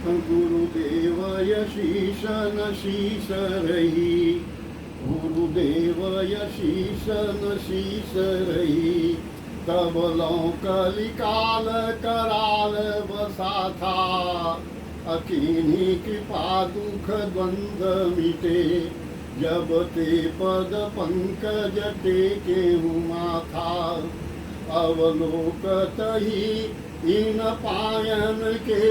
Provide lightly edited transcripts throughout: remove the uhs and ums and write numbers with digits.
गुरुदेव यशीश न शीश रही, गुरुदेव यशीश न शीश रही। तब लौ कलिकाल कराल बसा था, अकीनी कृपा दुख द्वंद मिटे। जब ते पद पंकज टेके माथा, अवलोकत ही इन पायन के।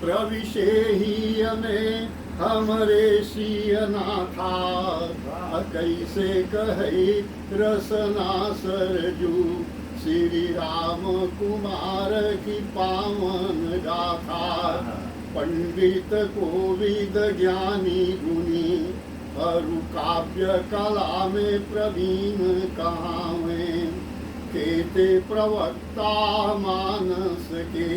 प्रविशे ही में हमरे सियनाथा, कैसे कहे रसना सरजू। श्री राम कुमार की पावन गाथा, पंडित कोविद ज्ञानी गुणी। अरु काव्य कला में प्रवीण कहाँ में, केते प्रवक्ता मानस के।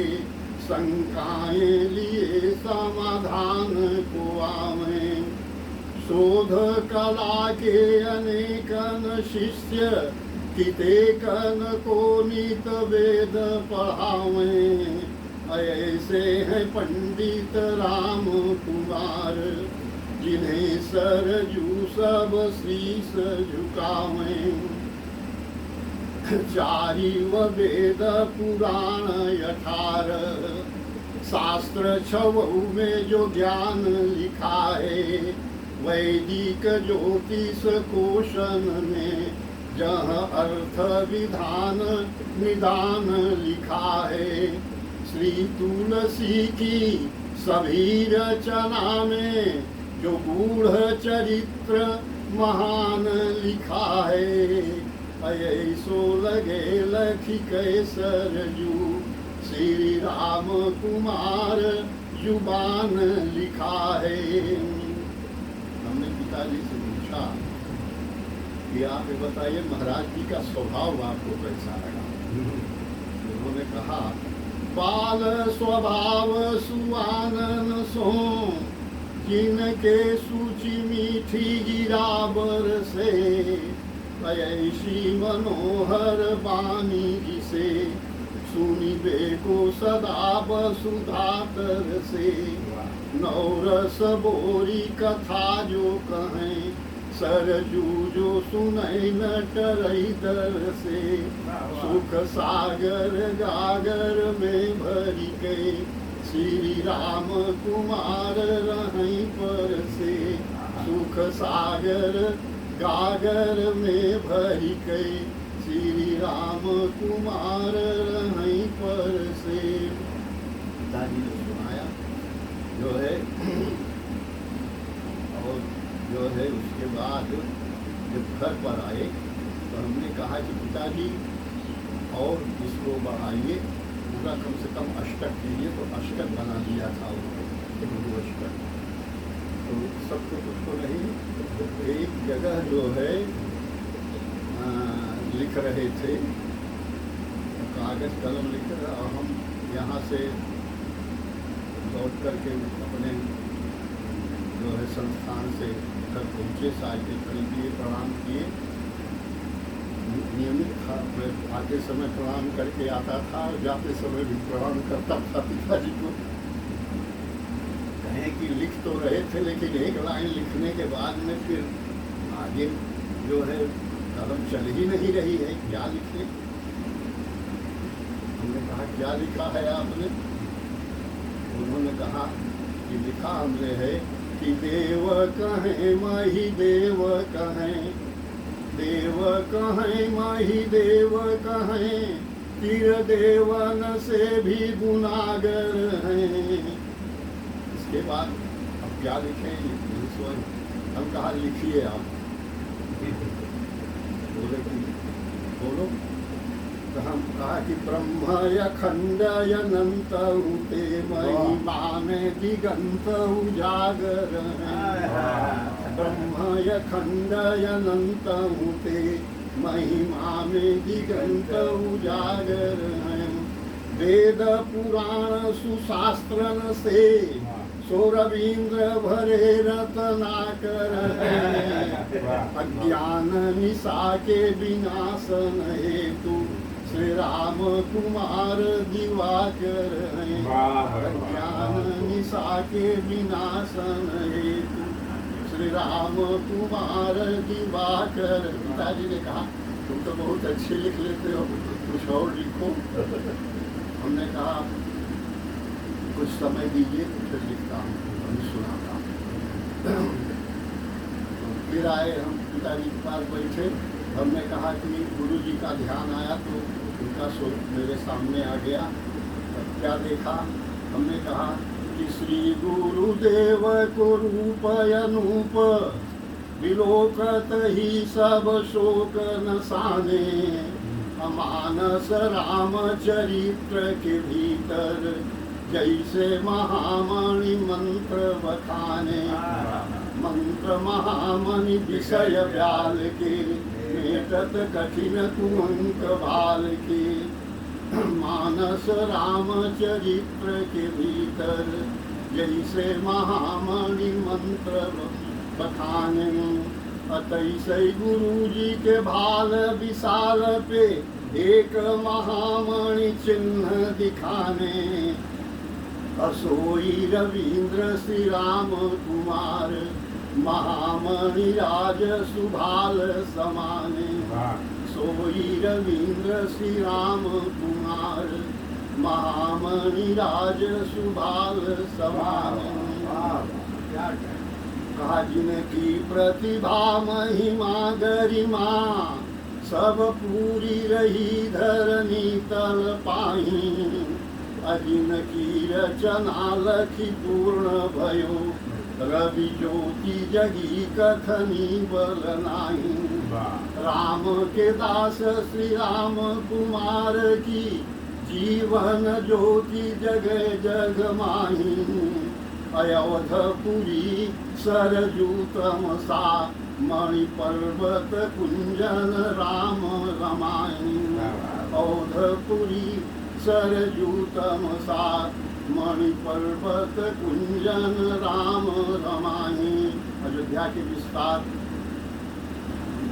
शंकाएं लिए समाधान को आवे, शोध कला के अनेकन शिष्य। किते कन को नित वेद पढ़ावे, ऐसे हैं पंडित राम कुमार। जिन्हें सरजू सब शीस झुकावे, चारिव वेद पुराण 18। शास्त्र 6 में जो ज्ञान लिखा है, वैदिक ज्योतिष कोशन में। जहाँ अर्थ विधान निदान लिखा है, श्री तुलसी की सभी रचना में। जो गूढ़ चरित्र महान लिखा है, ऐसो लगे लखी सरजू। श्री राम कुमार जुबान लिखा है। हमने पिताजी से पूछा कि आप ये बताइए महाराज जी का स्वभाव आपको कैसा लगा। उन्होंने कहा, बाल स्वभाव सुआनन सो। जिनके सूची मीठी गिरा बरसे, ऐसी मनोहर बानी जिसे। सुनिबे को सदा वसुधा तरसे, नौरस बोरी कथा जो कहें। सरजू जो सुनई न टरई दर से, सुख सागर गागर में भरी गए। श्री राम कुमार रहीं पर से, सुख सागर गागर में भरी गए। श्री राम कुमार रहीं पर से। पिताजी ने सुनाया जो है, और जो है उसके बाद जब घर पर आए तो हमने कहा कि पिताजी और इसको बढ़ाइए, पूरा कम से कम अष्टक कीजिए। तो अष्टक बना दिया था उन्होंने, अष्टक। तो सब कुछ उसको नहीं, एक जगह जो है लिख रहे थे, कागज कलम लिख रहे, और हम यहाँ से लौट करके अपने जो है संस्थान से घर पहुँचे। साइकिल खरीदिए, प्रणाम किए। नियमित था, मैं आते समय प्रणाम करके आता था, जाते समय भी प्रणाम करता था पिताजी को। कहें कि लिख तो रहे थे, लेकिन एक लाइन लिखने के बाद में फिर आगे जो है कलम चल ही नहीं रही है, क्या लिखे। हमने कहा, क्या लिखा है आपने? उन्होंने कहा कि लिखा हमने है कि देव कहें मही देव कहें, देव कहें मही देव कहें। तीर देवन से भी गुनागर हैं। इसके बाद अब क्या लिखें? हम कहा लिखिए आप। बोले कि बोलो। तो हम कहा कि ब्रह्म अखंड अनंत ते महिमा में दिगंत उजागर हैं। ब्रह्म अखंड अनंत ते महिमा में दिगंत उजागर हैं। वेद पुराण सुशास्त्रन से सौरवींद्र भरे रत्नाकर हैं। अज्ञान निशा के विनाशन हेतु श्री राम कुमार दिवाकर हैं। अज्ञान हिंसा के विनाशन हेतु श्री राम कुमार दिवाकर। पिताजी ने कहा तुम तो बहुत अच्छे लिख लेते हो, कुछ और लिखो। हमने कहा कुछ समय दीजिए तो फिर लिखता हूँ, हम सुनाता हूँ। फिर आए, हम पिताजी के पास बैठे। हमने कहा कि गुरु जी का ध्यान आया तो उनका स्वरूप मेरे सामने आ गया। तब क्या देखा, हमने कहा कि श्री गुरुदेव को रूप अनूप विलोकत ही सब शोक नसाने। अमानस राम चरित्र के भीतर जैसे महामणि मंत्र बखाने। मंत्र महामणि विषय व्याल के मेटत कठिन कुंक बाल के। मानस राम चरित्र के भीतर जैसे महामणि मंत्र बखाने। अतैसे गुरु जी के भाल विशाल पे एक महामणि चिन्ह दिखाने। असोई रवींद्र श्री राम कुमार महामणि राज सुभाल समाने। सोई रवींद्र श्री राम कुमार महामणि राज सुभाल समाने। कहा जिनकी प्रतिभा महिमा गरिमा सब पूरी रही धरनी तल पाही। अजिन की रचना लखी पूर्ण भयो रवि ज्योति जगी कथनी बल नाही। राम के दास श्री राम कुमार की जीवन ज्योति जगह जग माही। अयोधपुरी सरजू तमसा मणि पर्वत कुंजन राम रमाई। अयोधपुरी सरजू तमसा मणि पर्वत कुंजन राम रमाई। अयोध्या के विस्तार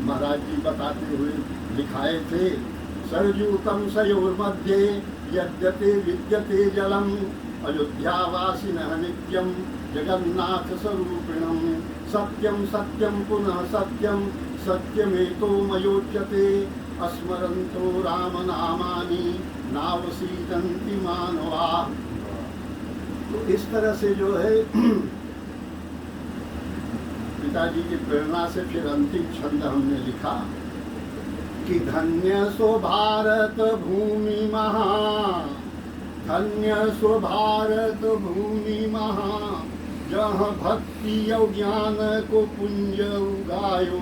महाराज जी बताते हुए लिखाए थे। सरजू तम सयोर मध्य यद्यते विद्यते जलम अयोध्यावासिनः नित्यं जगन्नाथ स्वरूपिणं। सत्यं सत्यं पुनः सत्यं सत्यमेतो मयोच्यते। अस्मरन्तो राम नामानि नावसीदन्ति मानवा। तो इस तरह से जो है पिताजी की प्रेरणा से फिर अंतिम छंद हमने लिखा कि धन्य सो भारत भूमि महा। धन्य सो भारत भूमि महा जहाँ भक्ति और ज्ञान को पुंज उगायो।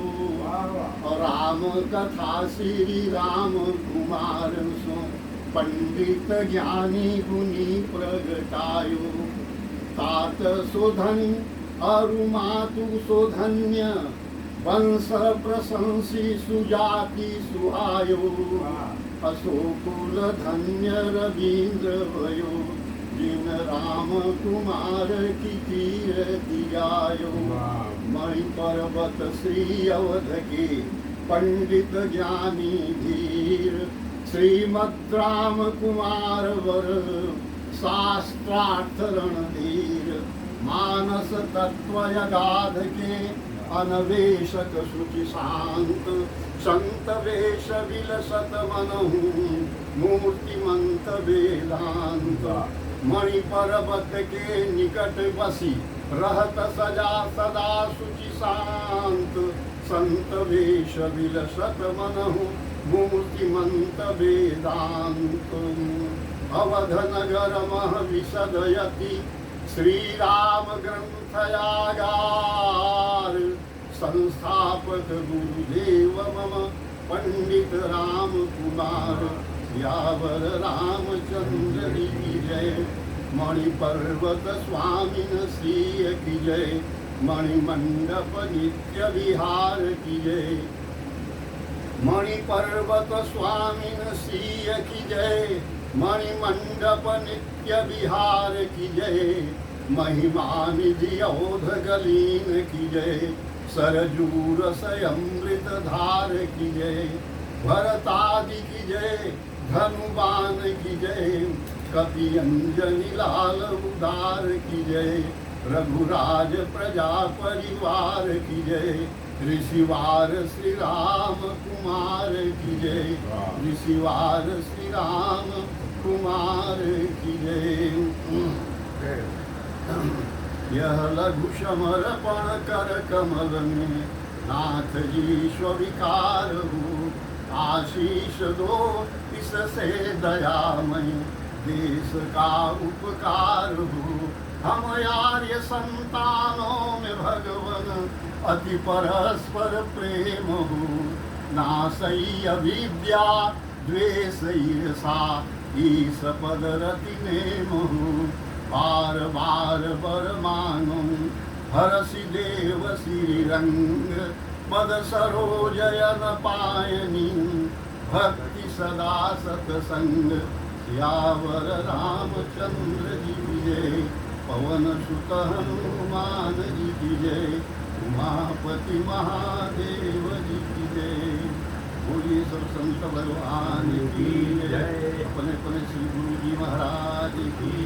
और राम कथा श्री राम कुमार सो पंडित ज्ञानी गुनी प्रगटायो। तात सो धनी अरु मातु सो धन्य वंश प्रशंसी सुजाति सुहायो। अशोकुल धन्य रवींद्र भयो जिन राम कुमार की कीर्ति गायो। मणि पर्वत श्री अवध के पंडित ज्ञानी धीर श्रीमद् राम कुमार वर शास्त्रार्थ रणधीर। मानस तत्व यगाध के अनवेशक शुचि शांत संत वेश विलसत मनहु मूर्तिमंत वेदांत। मणि पर्वत के निकट बसी रहत सजा सदा शुचि शांत संत वेश विलसत मनहु मूर्तिमंत वेदांत। अवध नगर मह विशदयति श्री राम ग्रंथयागार। संस्थापक गुरुदेव मम पंडित राम कुमार। यावर रामचंद्र की जय। मणि पर्वत स्वामिन श्री की जय। मणि मंडप नित्य विहार की जय। मणि पर्वत स्वामिन श्री की जय। मणि मंडप नित्य विहार की जय। महिमा निधि औध गलीन की जय। सरजूर से अमृत धार की जय। भरतादि की जय। धनुबान की जय। कपि अंजनी लाल उदार की जय, रघुराज प्रजा परिवार की जय, ऋषिवार श्री राम कुमार की जय, ऋषिवार श्री राम कुमार की जय। यह लघु समर्पण कर कमल में नाथ जी स्वीकार हो, आशीष दो इससे दयामय देश का उपकार हो। हम आर्य संतानों में भगवन अति परस्पर प्रेम हो, नासई अविद्या द्वेष ईर्षा ईश पद रति नेम हो। बार बार बर मांगो हरसि देव श्री रंग, पद सरोजयन पायनी भक्ति सदा सतसंग। सियावर रामचंद्र जी की जय, पवन सुत हनुमान जी की जय, उमापति महादेव जी की जय। बोलिए सब संत भगवान की जय। अपने अपने श्री गुरु जी महाराज की